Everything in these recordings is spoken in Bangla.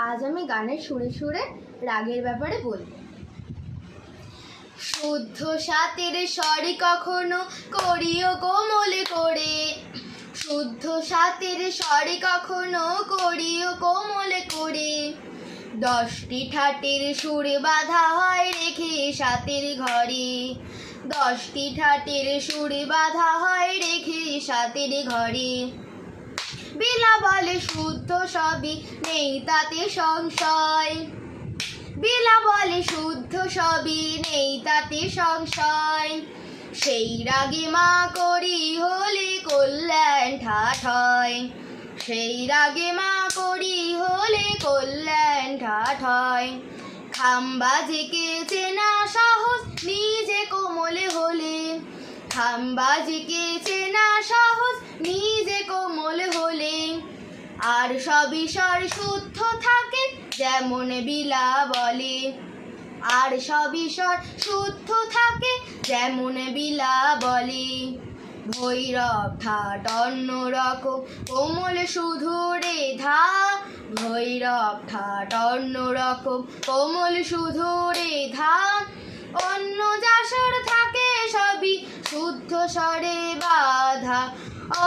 আজ আমি গানের সুরে সুরে রাগের ব্যাপারে বলবো। শুদ্ধ সাতের স্বরে কখনো করিও কোমলে করে, শুদ্ধ সাতের স্বরে কখনো করিও কোমলে করে। 10টি ঠাটের সুরে বাঁধা হয় রেখে সাতের ঘরে, 10টি ঠাটের সুরে বাঁধা হয় রেখে সাতের ঘরে। বিলা বলে শুদ্ধ সবই নেই তাতে সংশয়, বিলা বলে শুদ্ধ সবই নেই তাতে সংশয়। সেই রাগে মা করি হলে কল্যাণ ঠাট হয়, সেই রাগে মা করি হলে কল্যাণ ঠাট হয়। খামবাজিকে চেনা সহজ নিজে কোমলে হলে, খামবাজিকে চেনা সহজ নিজে কোমল হলে। আর সবই স্বর শুদ্ধ থাকে যেমন বিলা বলে, আর সবই স্বর শুদ্ধ থাকে যেমন বিলা বলে। ভৈরব ঠাট অন্য রকম কোমল শুধু রেধা, ভৈরব ঠাট অন্য রকম কোমল শুধু রেধা। অন্য যশোর থাকে সবই শুদ্ধ স্বরে বাঁধা,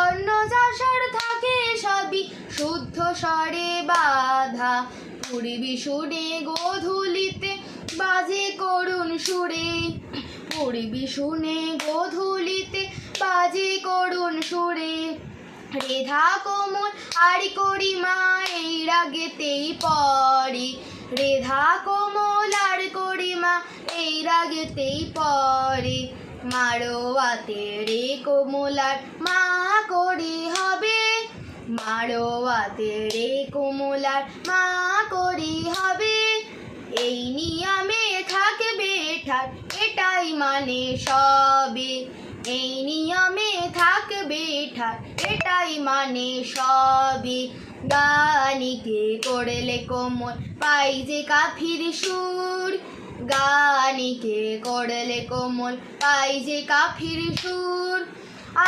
অন্য যশোর থাকে সবই শুদ্ধ স্বরে বাঁধা। পূর্বী শুনে গোধূলিতে বাজে করুণ সুরে, পূর্বী শুনে গোধূলিতে বাজে করুণ সুরে। রেধা কোমল আর করিমা এই রাগেতেই পড়ে, রেধা কোমল আর করিমা এই রাগেতেই পড়ে। মারোয়াতে রে কোমলার মা করে হবে, মারোয়াতে রে কোমলার মা করে হবে। এই নিয়মে থাকবে ঠাট এটাই মানে সবে, এই নিয়মে থাকবে ঠাট এটাই মানে সবে। গানিকে করলে কোমল পাই যে কাফির সুর, গানিকে করলে কোমল পাই যে কাফির সুর।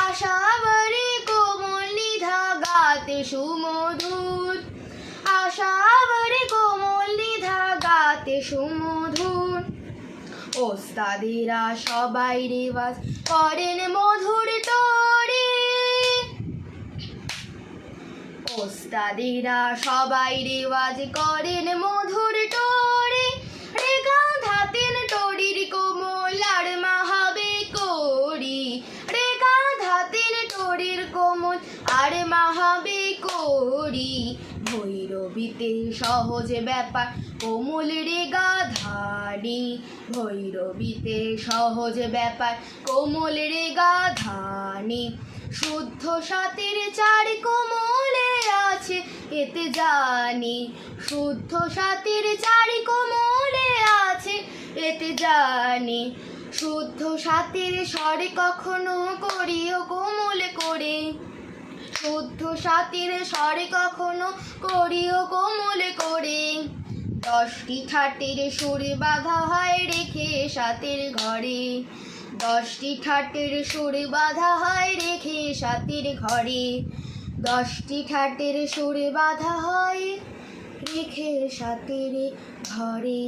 আশাবারে কোমল নিধা গাতে সুমধুর, আশাবারে কোমল নিধা গাতে সুমধুর। ওস্তাদেরা সবাই রেওয়াজ করেন মধুর টোরে, ওস্তাদেরা সবাই রেওয়াজ করেন মধুর টোরে। রেখা ধাতেন টোরির কোমল আর মাহাবে করি, রেখা ধাতেন টোরির কোমল আর মাহাবে করি। ভৈরবীতে সহজ ব্যাপার কোমল রে গাধানি, ভৈরবীতে সহজ ব্যাপার কোমল রে গাধানি। শুদ্ধ সাতের চার কোমলে আছে এতে জানি, শুদ্ধ সাতের চার কোমলে আছে এতে জানি। শুদ্ধ সাতের স্বরে কখনো করিও কোমলে করে, শুদ্ধ সাতের স্বরে কখনো করিও কোমলে করে। 10টি ঠাটের সুরে বাঁধা হয় রেখে সাতের ঘরে, 10টি ঠাটের সুরে বাঁধা হয় রেখে সাতের ঘরে। 10টি ঠাটের সুরে বাঁধা হয় রেখে সাতের ঘরে।